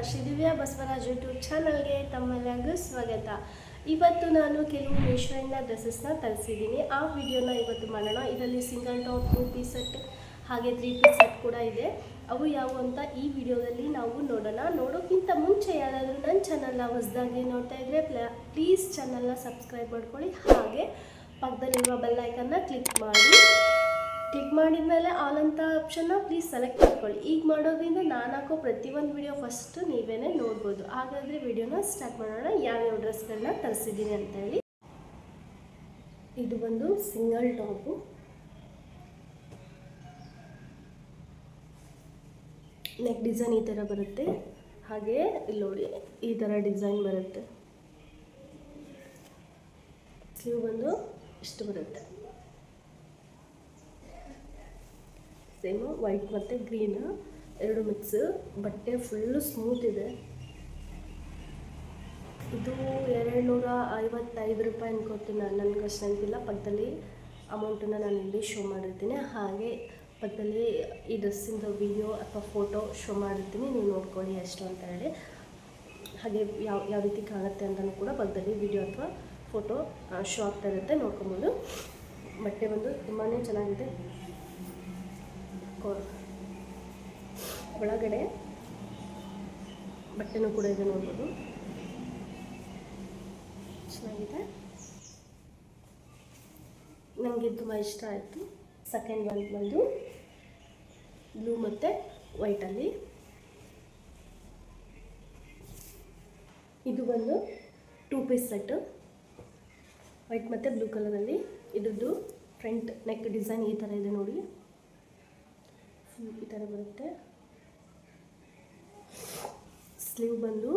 ಶ್ರೀದಿವ್ಯಾ Basavaraj YouTube ಚಾನಲ್ಗೆ ತಮ್ಮೆಲ್ಲರಿಗೂ ಸ್ವಾಗತ. ಇವತ್ತು ನಾನು ಕೆಲವು ಮೀಶೋಯಿಂದ ಡ್ರೆಸ್ಸಸ್ನ ತರಿಸಿದ್ದೀನಿ. ಆ ವಿಡಿಯೋನ ಇವತ್ತು ಮಾಡೋಣ. ಇದರಲ್ಲಿ ಸಿಂಗಲ್ ಟಾಪ್, 2 ಪೀಸ್ ಸೆಟ್ ಹಾಗೆ 3 ಪೀಸ್ ಸೆಟ್ ಕೂಡ ಇದೆ. ಅವು ಯಾವುವು ಅಂತ ಈ ವಿಡಿಯೋದಲ್ಲಿ ನಾವು ನೋಡೋಣ. ನೋಡೋಕ್ಕಿಂತ ಮುಂಚೆ ಯಾರಾದರೂ ನನ್ನ ಚಾನಲ್ನ ಹೊಸದಾಗಿ ನೋಡ್ತಾ ಇದ್ದರೆ ಪ್ಲೀಸ್ ಚಾನಲ್ನ ಸಬ್ಸ್ಕ್ರೈಬ್ ಮಾಡ್ಕೊಳ್ಳಿ. ಹಾಗೆ ಪಕ್ಕದಲ್ಲಿರುವ ಬೆಲ್ ಐಕನ್ನ ಕ್ಲಿಕ್ ಮಾಡಿದ ಮೇಲೆ ಆಲ್ ಅಂತ ಆಪ್ಷನ್ನ ಪ್ಲೀಸ್ ಸೆಲೆಕ್ಟ್ ಮಾಡ್ಕೊಳ್ಳಿ. ಈಗ ಮಾಡೋದ್ರಿಂದ ನಾನು ಹಾಕೋ ಪ್ರತಿಯೊಂದು ವಿಡಿಯೋ ಫಸ್ಟು ನೀವೇ ನೋಡ್ಬೋದು. ಹಾಗಾದರೆ ವಿಡಿಯೋನ ಸ್ಟಾರ್ಟ್ ಮಾಡೋಣ. ಯಾವ್ಯಾವ ಡ್ರೆಸ್ಗಳನ್ನ ತರಿಸಿದ್ದೀನಿ ಅಂತ ಹೇಳಿ. ಇದು ಬಂದು ಸಿಂಗಲ್ ಟಾಪು, ನೆಕ್ ಡಿಸೈನ್ ಈ ಥರ ಬರುತ್ತೆ. ಹಾಗೆ ಇಲ್ಲಿ ನೋಡಿ ಈ ಥರ ಡಿಸೈನ್ ಬರುತ್ತೆ. ಸ್ಲೀವ್ ಬಂದು ಇಷ್ಟು ಬರುತ್ತೆ. ಸೇಮು ವೈಟ್ ಮತ್ತು ಗ್ರೀನ್ ಎರಡು ಮಿಕ್ಸ್. ಬಟ್ಟೆ ಫುಲ್ಲು ಸ್ಮೂತ್ ಇದೆ. ಇದು 255 ರೂಪಾಯಿ ಅನ್ಕೋತೀನಿ ನಾನು, ನನಗೆ ಅಷ್ಟು ನೆನಪಿಲ್ಲ. ಪಕ್ಕದಲ್ಲಿ ಅಮೌಂಟನ್ನು ನಾನು ಇಲ್ಲಿ ಶೋ ಮಾಡಿರ್ತೀನಿ. ಹಾಗೆ ಪಕ್ಕದಲ್ಲಿ ಈ ಡ್ರೆಸ್ಸಿಂದ ವಿಡಿಯೋ ಅಥವಾ ಫೋಟೋ ಶೋ ಮಾಡಿರ್ತೀನಿ, ನೀವು ನೋಡ್ಕೊಳ್ಳಿ ಎಷ್ಟು ಅಂತ ಹೇಳಿ. ಹಾಗೆ ಯಾವ ರೀತಿ ಕಾಣುತ್ತೆ ಅಂತಲೂ ಕೂಡ ಪಕ್ಕದಲ್ಲಿ ವಿಡಿಯೋ ಅಥವಾ ಫೋಟೋ ಶೋ ಆಗ್ತಾ ಇರುತ್ತೆ, ನೋಡ್ಕೊಬೋದು. ಬಟ್ಟೆ ಬಂದು ತುಂಬಾ ಚೆನ್ನಾಗಿದೆ. ಒಳಗಡೆ ಬಟ್ಟೆನೂ ಕೂಡ ಇದೆ, ನೋಡ್ಬೋದು. ಚೆನ್ನಾಗಿದೆ, ನನಗೆ ತುಂಬ ಇಷ್ಟ ಆಯಿತು. ಸೆಕೆಂಡ್ ಒನ್ ಬಂದು ಬ್ಲೂ ಮತ್ತು ವೈಟಲ್ಲಿ. ಇದು ಬಂದು 2 ಪೀಸ್ ಸೆಟ್ಟು, ವೈಟ್ ಮತ್ತು ಬ್ಲೂ ಕಲರಲ್ಲಿ. ಇದ್ರದ್ದು ಫ್ರಂಟ್ ನೆಕ್ ಡಿಸೈನ್ ಈ ಥರ ಇದೆ ನೋಡಿ, ಈ ಥರ ಬರುತ್ತೆ. ಸ್ಲೀವ್ ಬಂದು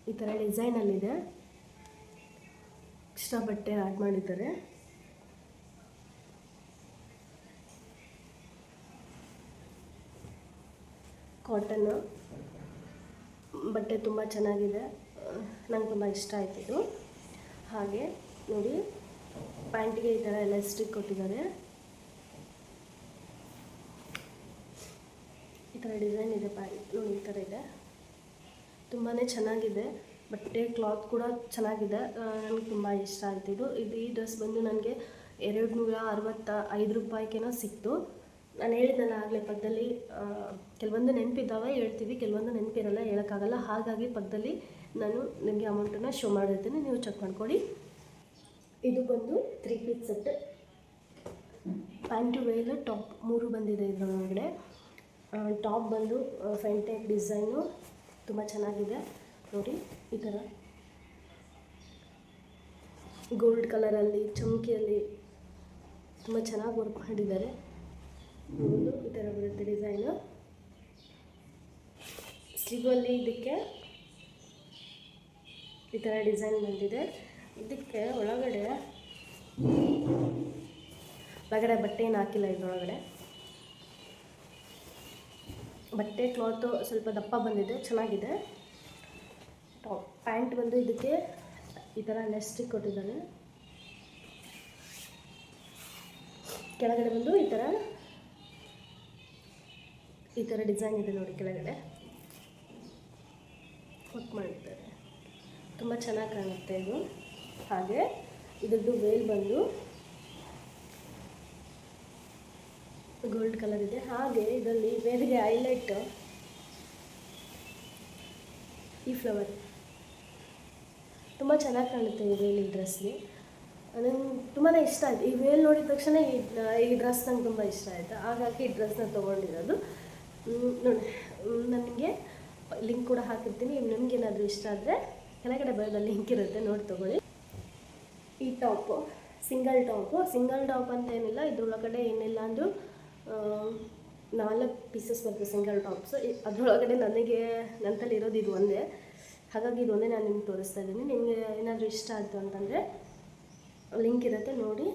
ಈ ಥರ ಡಿಸೈನಲ್ಲಿದೆ, ಎಕ್ಸ್ಟ್ರಾ ಬಟ್ಟೆ ಆ್ಯಡ್ ಮಾಡಿದ್ದಾರೆ. ಕಾಟನ್ ಬಟ್ಟೆ ತುಂಬ ಚೆನ್ನಾಗಿದೆ, ನಂಗೆ ತುಂಬ ಇಷ್ಟ ಆಯ್ತಿದ್ದು. ಹಾಗೆ ನೋಡಿ ಪ್ಯಾಂಟಿಗೆ ಈ ಥರ ಎಲಾಸ್ಟಿಕ್ ಕೊಟ್ಟಿದ್ದಾರೆ. ಈ ಥರ ಡಿಸೈನ್ ಇದೆ ಪ್ಯಾಂಟ್ ನೋಡಿ, ಈ ಥರ ಇದೆ. ತುಂಬಾ ಚೆನ್ನಾಗಿದೆ. ಬಟ್ಟೆ ಕ್ಲಾತ್ ಕೂಡ ಚೆನ್ನಾಗಿದೆ, ನನಗೆ ತುಂಬ ಇಷ್ಟ ಆಯ್ತಿದ್ದು. ಈ ಡ್ರೆಸ್ ಬಂದು ನನಗೆ 265 ರೂಪಾಯಿಗೇನೋ ಸಿಕ್ತು. ನಾನು ಹೇಳಿದ್ನಲ್ಲ ಆಗಲೇ, ಪಕ್ಕದಲ್ಲಿ ಕೆಲವೊಂದು ನೆನಪಿದ್ದಾವೆ ಹೇಳ್ತೀವಿ, ಕೆಲವೊಂದು ನೆನಪಿರಲ್ಲ, ಹೇಳೋಕ್ಕಾಗಲ್ಲ. ಹಾಗಾಗಿ ಪಕ್ಕದಲ್ಲಿ ನಾನು ನಿಮಗೆ ಅಮೌಂಟನ್ನು ಶೋ ಮಾಡಿರ್ತೀನಿ, ನೀವು ಚೆಕ್ ಮಾಡ್ಕೊಳ್ಳಿ. ಇದು ಬಂದು 3 piece set. Pant veil top 3 ಬಂದಿದೆ ಇದರೊಳಗಡೆ. ಟಾಪ್ ಬಂದು ಫ್ರಂಟ್ ನೆಕ್ ಡಿಸೈನು ತುಂಬ ಚೆನ್ನಾಗಿದೆ ನೋಡಿ. ಈ ಥರ ಗೋಲ್ಡ್ ಕಲರಲ್ಲಿ ಚಮಕಿಯಲ್ಲಿ ತುಂಬ ಚೆನ್ನಾಗಿ ವರ್ಕ್ ಮಾಡಿದ್ದಾರೆ. ನೋಡು ಈ ಥರ ಬರುತ್ತೆ ಡಿಸೈನು. ಸ್ಲೀವಲ್ಲಿ ಇದಕ್ಕೆ ಈ ಥರ ಡಿಸೈನ್ ಬಂದಿದೆ. ಇದಕ್ಕೆ ಒಳಗಡೆ ಬಟ್ಟೆ ಏನು ಹಾಕಿಲ್ಲ. ಇದರೊಳಗಡೆ ಬಟ್ಟೆ ಕ್ಲಾತು ಸ್ವಲ್ಪ ದಪ್ಪ ಬಂದಿದೆ, ಚೆನ್ನಾಗಿದೆ. ಟಾಪ್ ಪ್ಯಾಂಟ್ ಬಂದು ಇದಕ್ಕೆ ಈ ಥರ ಎಲಾಸ್ಟಿಕ್ ಕೊಟ್ಟಿದ್ದಾರೆ. ಕೆಳಗಡೆ ಬಂದು ಈ ಥರ ಡಿಸೈನ್ ಇದೆ ನೋಡಿ, ಕೆಳಗಡೆ ವರ್ಕ್ ಮಾಡಿದ್ದಾರೆ, ತುಂಬ ಚೆನ್ನಾಗಿ ಕಾಣುತ್ತೆ ಇದು. ಹಾಗೆ ಇದ್ರದ್ದು ವೇಲ್ ಬಂದು ಗೋಲ್ಡ್ ಕಲರ್ ಇದೆ. ಹಾಗೆ ಇದರಲ್ಲಿ ವೇಲ್ಗೆ ಹೈಲೈಟ್ ಈ ಫ್ಲವರ್ ತುಂಬ ಚೆನ್ನಾಗಿ ಕಾಣುತ್ತೆ. ಈ ವೇಲ್ ಈ ಡ್ರೆಸ್ಗೆ ನನಗೆ ತುಂಬಾ ಇಷ್ಟ ಆಯಿತು. ಈ ವೇಲ್ ನೋಡಿದ ತಕ್ಷಣ ಈ ಡ್ರೆಸ್ ನಂಗೆ ತುಂಬ ಇಷ್ಟ ಆಯಿತು. ಹಾಗಾಗಿ ಈ ಡ್ರೆಸ್ನ ತೊಗೊಂಡಿರೋದು. ನೋಡಿ, ನನಗೆ ಲಿಂಕ್ ಕೂಡ ಹಾಕಿರ್ತೀನಿ. ನಿಮಗೇನಾದರೂ ಇಷ್ಟ ಆದರೆ ಕೆಳಗಡೆ ಬರೋದಲ್ಲಿ ಲಿಂಕ್ ಇರುತ್ತೆ, ನೋಡಿ ತೊಗೊಳ್ಳಿ. ಈ ಟಾಪು ಸಿಂಗಲ್ ಟಾಪ್ ಅಂತ ಏನಿಲ್ಲ, ಇದ್ರೊಳಗಡೆ ಏನಿಲ್ಲ ಅಂದರೂ 4 ಪೀಸಸ್ ಬರುತ್ತೆ ಸಿಂಗಲ್ ಟಾಪ್ಸ್. ಅದರೊಳಗಡೆ ನನಗೆ ನನ್ನಲ್ಲಿ ಇರೋದು ಇದು ಒಂದೇ, ಹಾಗಾಗಿ ಇದೊಂದೇ ನಾನು ನಿಮ್ಗೆ ತೋರಿಸ್ತಾ ಇದ್ದೀನಿ. ನಿಮಗೆ ಏನಾದರೂ ಇಷ್ಟ ಆಯಿತು ಅಂತಂದರೆ ಲಿಂಕ್ ಇರುತ್ತೆ, ನೋಡಿ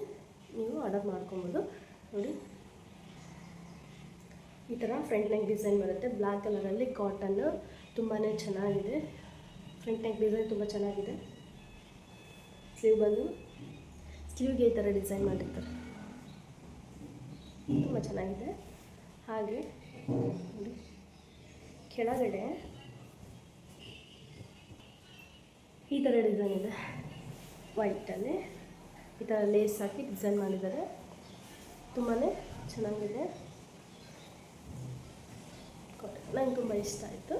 ನೀವು ಆರ್ಡರ್ ಮಾಡ್ಕೊಬೋದು. ನೋಡಿ ಈ ಥರ ಫ್ರಂಟ್ ನೆಕ್ ಡಿಸೈನ್ ಬರುತ್ತೆ, ಬ್ಲ್ಯಾಕ್ ಕಲರಲ್ಲಿ. ಕಾಟನ್ನು ತುಂಬಾ ಚೆನ್ನಾಗಿದೆ. ಫ್ರಂಟ್ ನೆಕ್ ಡಿಸೈನ್ ತುಂಬ ಚೆನ್ನಾಗಿದೆ. ಸ್ಲೀವ್ಗೆ ಈ ಥರ ಡಿಸೈನ್ ಮಾಡಿರ್ತಾರೆ, ತುಂಬ ಚೆನ್ನಾಗಿದೆ. ಹಾಗೆ ನೋಡಿ ಕೆಳಗಡೆ ಈ ಥರ ಡಿಸೈನ್ ಇದೆ, ವೈಟಲ್ಲಿ ಈ ಥರ ಲೇಸ್ ಹಾಕಿ ಡಿಸೈನ್ ಮಾಡಿದ್ದಾರೆ. ತುಂಬಾ ಚೆನ್ನಾಗಿದೆ, ನಂಗೆ ತುಂಬ ಇಷ್ಟ ಆಯಿತು.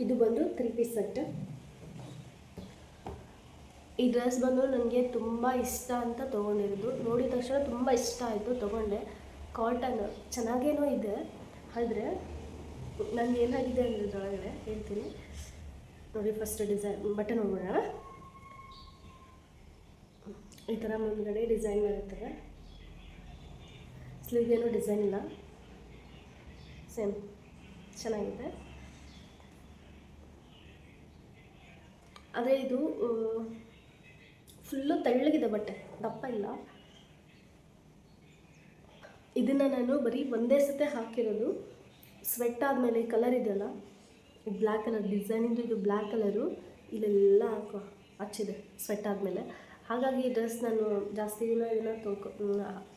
ಇದು ಬಂದು 3 ಪೀಸ್ ಸೆಟ್. ಈ ಡ್ರೆಸ್ ಬಂದು ನನಗೆ ತುಂಬ ಇಷ್ಟ ಅಂತ ತೊಗೊಂಡಿರೋದು. ನೋಡಿದ ತಕ್ಷಣ ತುಂಬ ಇಷ್ಟ ಆಯಿತು, ತೊಗೊಂಡೆ. ಕಾಟನ್ ಚೆನ್ನಾಗೇನೋ ಇದೆ, ಆದರೆ ನನಗೆ ಏನಾಗಿದೆ ಅಂದರೆ ಇದರೊಳಗಡೆ ಹೇಳ್ತೀನಿ ನೋಡಿ. ಫಸ್ಟ್ ಡಿಸೈನ್ ಬಟ್ಟೆ ನೋಡೋಣ. ಈ ಥರ ಮುಂದ್ಗಡೆ ಡಿಸೈನ್ ಮಾಡಿರ್ತಾರೆ. ಸ್ಲೀವ್ಗೇನೂ ಡಿಸೈನ್ ಇಲ್ಲ, ಸೇಮ್ ಚೆನ್ನಾಗಿದೆ. ಆದರೆ ಇದು ಫುಲ್ಲು ತೆಳ್ಳಗಿದೆ, ಬಟ್ಟೆ ದಪ್ಪ ಇಲ್ಲ. ಇದನ್ನು ನಾನು ಬರೀ ಒಂದೇ ಸತೆ ಹಾಕಿರೋದು. ಸ್ವೆಟ್ ಆದಮೇಲೆ ಕಲರ್ ಇದೆಯಲ್ಲ, ಬ್ಲ್ಯಾಕ್ ಕಲರ್ ಡಿಸೈನಿಂದು, ಇದು ಬ್ಲ್ಯಾಕ್ ಕಲರು ಇಲ್ಲೆಲ್ಲ ಹಚ್ಚಿದೆ ಸ್ವೆಟ್ ಆದಮೇಲೆ. ಹಾಗಾಗಿ ಈ ಡ್ರೆಸ್ ನಾನು ಜಾಸ್ತಿ ದಿನ ಇದನ್ನು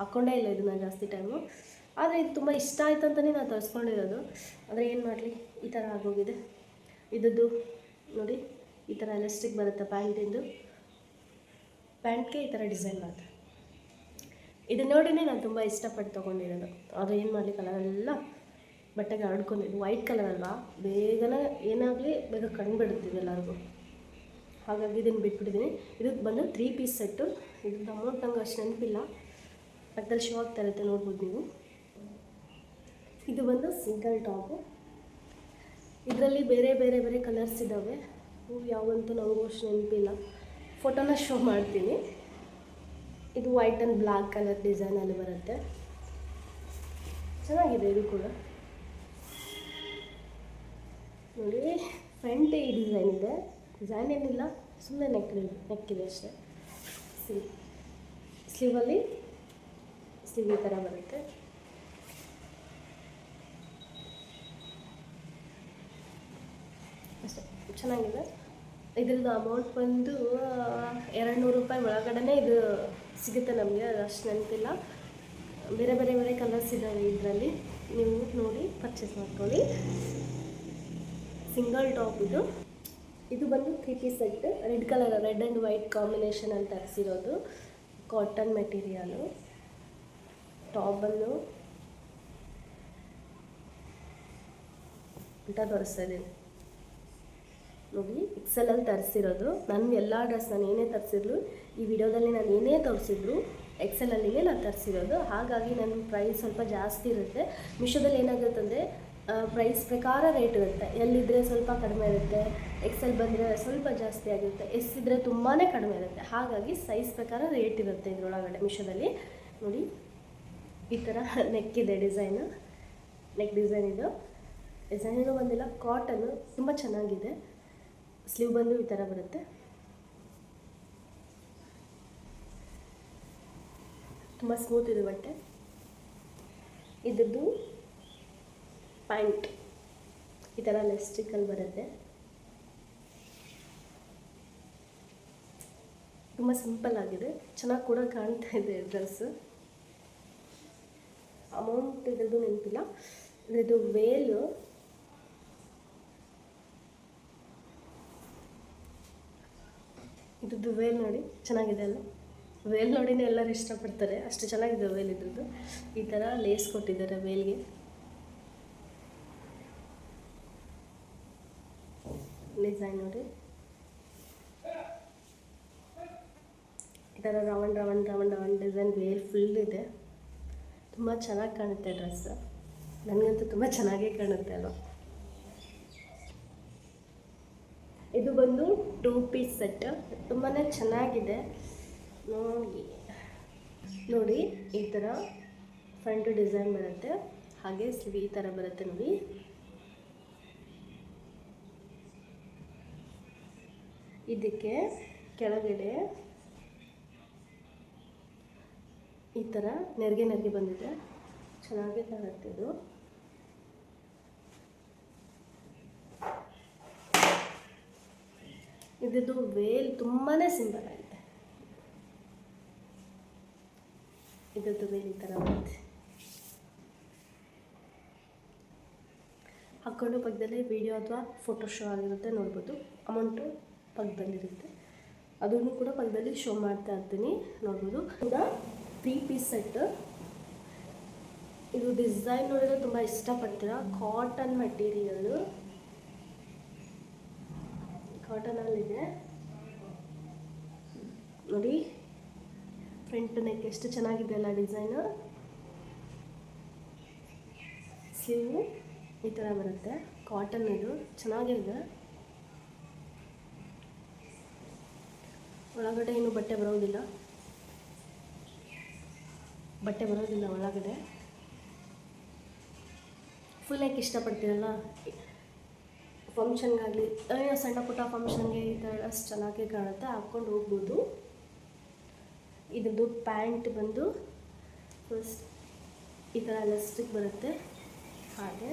ಹಾಕ್ಕೊಂಡೇ ಇಲ್ಲ ಇದನ್ನು ಜಾಸ್ತಿ ಟೈಮು. ಆದರೆ ಇದು ತುಂಬ ಇಷ್ಟ ಆಯ್ತು ಅಂತಲೇ ನಾನು ತರಿಸ್ಕೊಂಡಿರೋದು. ಆದರೆ ಏನು ಮಾಡಲಿ, ಈ ಥರ ಆಗೋಗಿದೆ. ಇದ್ದದ್ದು ನೋಡಿ, ಈ ಥರ ಎಲಾಸ್ಟಿಕ್ ಬರುತ್ತೆ ಪ್ಯಾಂಟಿಂದು. ಪ್ಯಾಂಟ್ಗೆ ಈ ಥರ ಡಿಸೈನ್ ಬರುತ್ತೆ. ಇದು ನೋಡಿನೇ ನಾನು ತುಂಬ ಇಷ್ಟಪಟ್ಟು ತೊಗೊಂಡಿರೋದು. ಆದರೆ ಏನು ಮಾಡಲಿ, ಕಲರೆಲ್ಲ ಬಟ್ಟೆಗೆ ಹರಡ್ಕೊಂಡಿದ್ದು. ವೈಟ್ ಕಲರ್ ಅಲ್ವಾ, ಬೇಗನೆ ಏನಾಗಲಿ ಬೇಗ ಕಂಡುಬಿಡುತ್ತೀವಿ ಎಲ್ಲರಿಗೂ. ಹಾಗಾಗಿ ಇದನ್ನು ಬಿಟ್ಬಿಟ್ಟಿದ್ದೀನಿ. ಇದು ಬಂದು 3 ಪೀಸ್ ಸೆಟ್ಟು. ಇದ್ರದ್ದು ಅಮೌಂಟ್ ನಂಗೆ ಅಷ್ಟು ನೆನಪಿಲ್ಲ, ಪಕ್ಕದಲ್ಲಿ ಶೋ ಆಗ್ತಾ ಇರುತ್ತೆ, ನೋಡ್ಬೋದು ನೀವು. ಇದು ಬಂದು ಸಿಂಗಲ್ ಟಾಪು. ಇದರಲ್ಲಿ ಬೇರೆ ಬೇರೆ ಬೇರೆ ಕಲರ್ಸ್ ಇದ್ದಾವೆ. ಯಾವಂತೂ ನನಗೂ ಅಷ್ಟು ನೆನಪಿಲ್ಲ, ಫೋಟೋನ ಶೋ ಮಾಡ್ತೀನಿ. ಇದು ವೈಟ್ ಆ್ಯಂಡ್ ಬ್ಲ್ಯಾಕ್ ಕಲರ್ ಡಿಸೈನಲ್ಲಿ ಬರುತ್ತೆ. ಚೆನ್ನಾಗಿದೆ ಇದು ಕೂಡ ನೋಡಿ. ಫ್ರಂಟ್ ಈ ಡಿಸೈನ್ ಇದೆ, ಡಿಸೈನ್ ಏನಿಲ್ಲ, ಸುಮ್ಮನೆ ನೆಕ್ಕಿದೆ ಅಷ್ಟೇ. ಸ್ಲೀವಲ್ಲಿ ಸ್ಲೀವ್ ಈ ಥರ ಬರುತ್ತೆ. ಅಷ್ಟೇ, ಚೆನ್ನಾಗಿದೆ. ಇದ್ರದ್ದು ಅಮೌಂಟ್ ಬಂದು 200 ರೂಪಾಯಿ ಒಳಗಡೆ ಇದು ಸಿಗುತ್ತೆ ನಮಗೆ, ಅದು ಅಷ್ಟು ನೆನಪಿಲ್ಲ. ಬೇರೆ ಬೇರೆ ಬೇರೆ ಕಲರ್ಸ್ ಇದ್ದಾವೆ ಇದರಲ್ಲಿ, ನೀವು ನೋಡಿ ಪರ್ಚೇಸ್ ಮಾಡ್ಕೊಳ್ಳಿ. ಸಿಂಗಲ್ ಟಾಪ್ ಇದು. ಇದು ಬಂದು 3 piece set. Red colour, red and white ಕಾಂಬಿನೇಷನಲ್ಲಿ ತರಿಸಿರೋದು. Cotton material. ಟಾಪ್ ಬಂದು ಅಂತ ತೋರಿಸ್ತಾ ಇದ್ದೀನಿ ನೋಡಿ, ಎಕ್ಸೆಲಲ್ಲಿ ತರಿಸಿರೋದು. ನಾನು ಎಲ್ಲ ಡ್ರೆಸ್ ನಾನು ಏನೇ ತರಿಸಿದ್ರು, ಈ ವಿಡಿಯೋದಲ್ಲಿ ನಾನು ಏನೇ ತೋರಿಸಿದ್ರು ಎಕ್ಸೆಲಲ್ಲಿಗೆ ನಾನು ತರಿಸಿರೋದು. ಹಾಗಾಗಿ ನನ್ನ ಪ್ರೈಸ್ ಸ್ವಲ್ಪ ಜಾಸ್ತಿ ಇರುತ್ತೆ. ಮೀಶೋದಲ್ಲಿ ಏನಾಗುತ್ತಂದರೆ ಪ್ರೈಸ್ ಪ್ರಕಾರ ರೇಟ್ ಇರುತ್ತೆ. ಎಲ್ಲಿದ್ದರೆ ಸ್ವಲ್ಪ ಕಡಿಮೆ ಇರುತ್ತೆ, ಎಕ್ಸೆಲ್ ಬಂದರೆ ಸ್ವಲ್ಪ ಜಾಸ್ತಿ ಆಗಿರುತ್ತೆ, ಎಸ್ ಇದ್ದರೆ ತುಂಬಾ ಕಡಿಮೆ ಇರುತ್ತೆ. ಹಾಗಾಗಿ ಸೈಜ್ ಪ್ರಕಾರ ರೇಟ್ ಇರುತ್ತೆ ಇದರೊಳಗಡೆ. ಮೀಶೋದಲ್ಲಿ ನೋಡಿ, ಈ ಥರ ನೆಕ್ಕಿದೆ ಡಿಸೈನು, ನೆಕ್ ಡಿಸೈನ್ ಇದು. ಡಿಸೈನೇನೂ ಬಂದಿಲ್ಲ, ಕಾಟನ್ನು ತುಂಬ ಚೆನ್ನಾಗಿದೆ. ಸ್ಲೀವ್ ಬಂದು ಈ ಥರ ಬರುತ್ತೆ. ತುಂಬ ಸ್ಮೂತ್ ಇದೆ ಬಟ್ಟೆ. ಇದ್ರದ್ದು ಪ್ಯಾಂಟ್ ಈ ಥರ ಎಲಾಸ್ಟಿಕಲ್ಲಿ ಬರುತ್ತೆ. ತುಂಬ ಸಿಂಪಲ್ ಆಗಿದೆ, ಚೆನ್ನಾಗಿ ಕೂಡ ಕಾಣ್ತಾ ಇದೆ ಡ್ರೆಸ್ಸು. ಅಮೌಂಟ್ ಇದ್ರದ್ದು ನೆನಪಿಲ್ಲ. ಇದ್ರದ್ದು ವೇಲು ಇದ್ರದ್ದು ವೇಲ್ ನೋಡಿ, ಚೆನ್ನಾಗಿದೆ ಅಲ್ಲ. ವೇಲ್ ನೋಡಿನೇ ಎಲ್ಲರೂ ಇಷ್ಟಪಡ್ತಾರೆ, ಅಷ್ಟು ಚೆನ್ನಾಗಿದೆ ವೇಲ್ ಇದ್ರದ್ದು. ಈ ಥರ ಲೇಸ್ ಕೊಟ್ಟಿದ್ದಾರೆ ವೇಲ್ಗೆ. ಡಿಸೈನ್ ನೋಡಿ, ಈ ಥರ round round round round design veil full ಇದೆ. ತುಂಬ ಚೆನ್ನಾಗಿ ಕಾಣುತ್ತೆ ಡ್ರೆಸ್. ನನಗಂತೂ ತುಂಬ ಚೆನ್ನಾಗೇ ಕಾಣುತ್ತೆ ಅಲ್ವಾ. ಇದು ಬಂದು 2 ಪೀಸ್ ಸೆಟ್. ತುಂಬಾ ಚೆನ್ನಾಗಿದೆ ನೋಡಿ. ಈ ಥರ ಫ್ರಂಟ್ ಡಿಸೈನ್ ಬರುತ್ತೆ, ಹಾಗೆ ಸ್ಲೀವ್ ಈ ಥರ ಬರುತ್ತೆ ನೋಡಿ. ಇದಕ್ಕೆ ಕೆಳಗಡೆ ಈ ಥರ ನೆರಿಗೆ ನೆರಿಗೆ ಬಂದಿದೆ, ಚೆನ್ನಾಗಿ ಕಾಣುತ್ತೆ ಇದು. ಇದ್ರದ್ದು ವೇಲ್ ತುಂಬಾ ಸಿಂಪಲ್ ಆಗಿದೆ. ಇದ್ರದ್ದು ವೇಲ್ ಈ ಥರ ಬರುತ್ತೆ. ಹಾಕ್ಕೊಂಡು ಪಕ್ಕದಲ್ಲಿ ವಿಡಿಯೋ ಅಥವಾ ಫೋಟೋ ಶೋ ಆಗಿರುತ್ತೆ ನೋಡ್ಬೋದು. ಅಮೌಂಟು ಪಕ್ಕದಲ್ಲಿರುತ್ತೆ, ಅದನ್ನು ಕೂಡ ಪಕ್ಕದಲ್ಲಿ ಶೋ ಮಾಡ್ತಾ ಇರ್ತೀನಿ ನೋಡ್ಬೋದು. ಕೂಡ 3 ಪೀಸ್ ಸೆಟ್. ಇದು ಡಿಸೈನ್ ನೋಡಿದ್ರೆ ತುಂಬ ಇಷ್ಟಪಡ್ತೀರಾ. ಕಾಟನ್ ಮೆಟೀರಿಯಲ್ಲು, ಕಾಟನಲ್ಲಿದೆ ನೋಡಿ. ಫ್ರಂಟ್ ನೆಕ್ ಎಷ್ಟು ಚೆನ್ನಾಗಿದೆ ಅಲ್ಲ ಡಿಸೈನು. ಸ್ಲೀವ್ ಈ ಥರ ಬರುತ್ತೆ, ಕಾಟನ್ ಇದು ಚೆನ್ನಾಗಿದೆ. ಒಳಗಡೆ ಏನು ಬಟ್ಟೆ ಬರೋದಿಲ್ಲ ಒಳಗಡೆ. ಫುಲ್ ನೆಕ್ ಇಷ್ಟಪಡ್ತೀರಲ್ಲ ಫಂಕ್ಷನ್ಗಾಗಲಿ, ಸಣ್ಣ ಪುಟ್ಟ ಫಂಕ್ಷನ್ಗೆ ಈ ಥರ ಡ್ರೆಸ್ ಚೆನ್ನಾಗಿ ಕಾಣುತ್ತೆ, ಹಾಕ್ಕೊಂಡು ಹೋಗ್ಬೋದು. ಇದ್ರದ್ದು ಪ್ಯಾಂಟ್ ಬಂದು ಫಸ್ಟ್ ಈ ಥರ ಎಲಾಸ್ಟಿಕ್ ಬರುತ್ತೆ, ಹಾಗೆ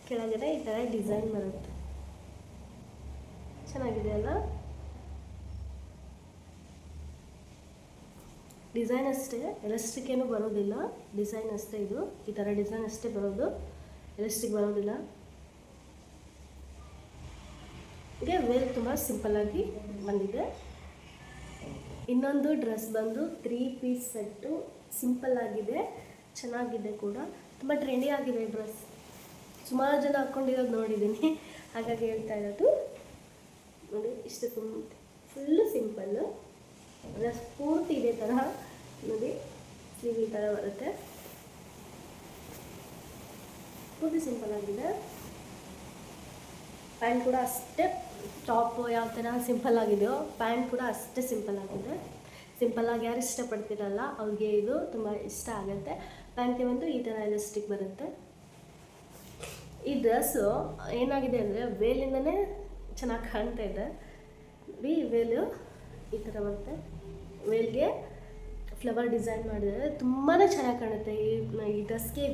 ಕೆಳಗಡೆ ಈ ಥರ ಡಿಸೈನ್ ಬರುತ್ತೆ. ಚೆನ್ನಾಗಿದೆ ಅಲ್ಲ. ಡಿಸೈನ್ ಅಷ್ಟೇ, ಎಲಾಸ್ಟಿಕ್ ಏನೂ ಬರೋದಿಲ್ಲ, ಡಿಸೈನ್ ಅಷ್ಟೇ. ಇದು ಈ ಥರ ಡಿಸೈನ್ ಅಷ್ಟೇ ಬರೋದು, ಎಲಾಸ್ಟಿಕ್ ಬರೋದಿಲ್ಲ. ಹೀಗೆ ವೇಲ್ ತುಂಬ ಸಿಂಪಲ್ಲಾಗಿ ಬಂದಿದೆ. ಇನ್ನೊಂದು ಡ್ರೆಸ್ ಬಂದು 3 ಪೀಸ್ ಸೆಟ್ಟು, ಸಿಂಪಲ್ಲಾಗಿದೆ, ಚೆನ್ನಾಗಿದೆ ಕೂಡ, ತುಂಬ ಟ್ರೆಂಡಿ ಆಗಿದೆ ಡ್ರೆಸ್. ಸುಮಾರು ಜನ ಹಾಕ್ಕೊಂಡಿರೋದು ನೋಡಿದ್ದೀನಿ, ಹಾಗಾಗಿ ಹೇಳ್ತಾ ಇರೋದು. ನೋಡಿ ಇಷ್ಟು ಫುಲ್ಲು ಸಿಂಪಲ್ಲು ಡ್ರೆಸ್ ಪೂರ್ತಿ ಇದೇ ಥರ ನೋಡಿ. ಸ್ಲೀವ್ ಈ ಥರ ಬರುತ್ತೆ, ಪೂರ್ತಿ ಸಿಂಪಲ್ ಆಗಿದೆ. ಪ್ಯಾಂಟ್ ಕೂಡ ಅಷ್ಟೇ, ಟಾಪ್ ಯಾವ ಥರ ಸಿಂಪಲ್ ಆಗಿದೆಯೋ ಪ್ಯಾಂಟ್ ಕೂಡ ಅಷ್ಟೇ ಸಿಂಪಲ್ ಆಗಿದೆ. ಸಿಂಪಲ್ಲಾಗಿ ಯಾರು ಇಷ್ಟಪಡ್ತಿರಲ್ಲ ಅವ್ರಿಗೆ ಇದು ತುಂಬ ಇಷ್ಟ ಆಗುತ್ತೆ. ಪ್ಯಾಂಟಿಗೆ ಒಂದು ಈ ಥರ ಎಲಾಸ್ಟಿಕ್ ಬರುತ್ತೆ. ಈ ಡ್ರೆಸ್ಸು ಏನಾಗಿದೆ ಅಂದರೆ ವೇಲಿಂದನೇ ಚೆನ್ನಾಗಿ ಕಾಣ್ತಾ ಇದೆ. ಈ ವೇಲು ಈ ಥರ ಬರುತ್ತೆ, ವೇಲ್ಗೆ ಫ್ಲವರ್ ಡಿಸೈನ್ ಮಾಡಿದರೆ ತುಂಬಾ ಚೆನ್ನಾಗಿ ಕಾಣುತ್ತೆ. ಈ ಡ್ರೆಸ್ಗೆ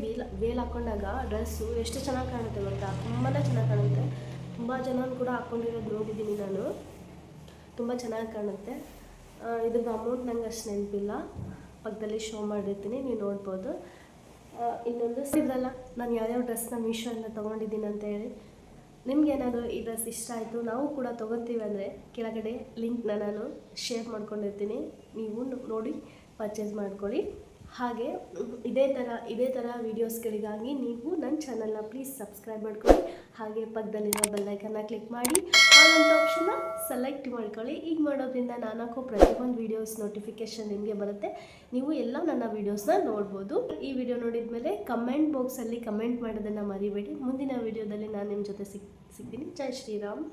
ವೇಲ್ ಹಾಕ್ಕೊಂಡಾಗ ಡ್ರೆಸ್ಸು ಎಷ್ಟು ಚೆನ್ನಾಗಿ ಕಾಣುತ್ತೆ ಗೊತ್ತಾ, ತುಂಬಾ ಚೆನ್ನಾಗಿ ಕಾಣುತ್ತೆ. ತುಂಬ ಜನ ಕೂಡ ಹಾಕ್ಕೊಂಡಿರೋದು ನೋಡಿದ್ದೀನಿ ನಾನು, ತುಂಬ ಚೆನ್ನಾಗಿ ಕಾಣುತ್ತೆ. ಇದ್ರದ್ದು ಅಮೌಂಟ್ ನಂಗೆ ಅಷ್ಟು ನೆನಪಿಲ್ಲ, ಪಕ್ಕದಲ್ಲಿ ಶೋ ಮಾಡಿರ್ತೀನಿ, ನೀವು ನೋಡ್ಬೋದು. ಇನ್ನೊಂದು ಇದ್ರಲ್ಲ ನಾನು ಯಾವ್ಯಾವ ಡ್ರೆಸ್ನ ಮೀಶೋಯಿಂದ ತೊಗೊಂಡಿದ್ದೀನಿ ಅಂತ ಹೇಳಿ, ನಿಮಗೇನಾದರೂ ಈ ಡ್ರೆಸ್ ಇಷ್ಟ ಆಯಿತು, ನಾವು ಕೂಡ ತೊಗೊತೀವಿ ಅಂದರೆ ಕೆಳಗಡೆ ಲಿಂಕ್ನ ನಾನು ಶೇರ್ ಮಾಡ್ಕೊಂಡಿರ್ತೀನಿ, ನೀವು ನೋಡಿ ಪರ್ಚೇಸ್ ಮಾಡ್ಕೊಳ್ಳಿ. ಹಾಗೆ ಇದೇ ಥರ ವೀಡಿಯೋಸ್ಗಳಿಗಾಗಿ ನೀವು ನನ್ನ ಚಾನಲ್ನ ಪ್ಲೀಸ್ ಸಬ್ಸ್ಕ್ರೈಬ್ ಮಾಡ್ಕೊಳ್ಳಿ. ಹಾಗೆ ಪಕ್ಕದಲ್ಲಿರೋ ಬೆಲ್ಲೈಕನ್ನ ಕ್ಲಿಕ್ ಮಾಡಿ ಆಲ್ ಆಪ್ಷನ್ನ ಸೆಲೆಕ್ಟ್ ಮಾಡ್ಕೊಳ್ಳಿ. ಈಗ ಮಾಡೋದ್ರಿಂದ ನಾನು ಹಾಕೋ ಪ್ರತಿಯೊಂದು ವೀಡಿಯೋಸ್ ನೋಟಿಫಿಕೇಷನ್ ನಿಮಗೆ ಬರುತ್ತೆ, ನೀವು ಎಲ್ಲ ನನ್ನ ವೀಡಿಯೋಸ್ನ ನೋಡ್ಬೋದು. ಈ ವಿಡಿಯೋ ನೋಡಿದ ಮೇಲೆ ಕಮೆಂಟ್ ಬಾಕ್ಸಲ್ಲಿ ಕಮೆಂಟ್ ಮಾಡೋದನ್ನು ಮರಿಬೇಡಿ. ಮುಂದಿನ ವೀಡಿಯೋದಲ್ಲಿ ನಾನು ನಿಮ್ಮ ಜೊತೆ ಸಿಗ್ತೀನಿ. ಜೈ ಶ್ರೀರಾಮ್.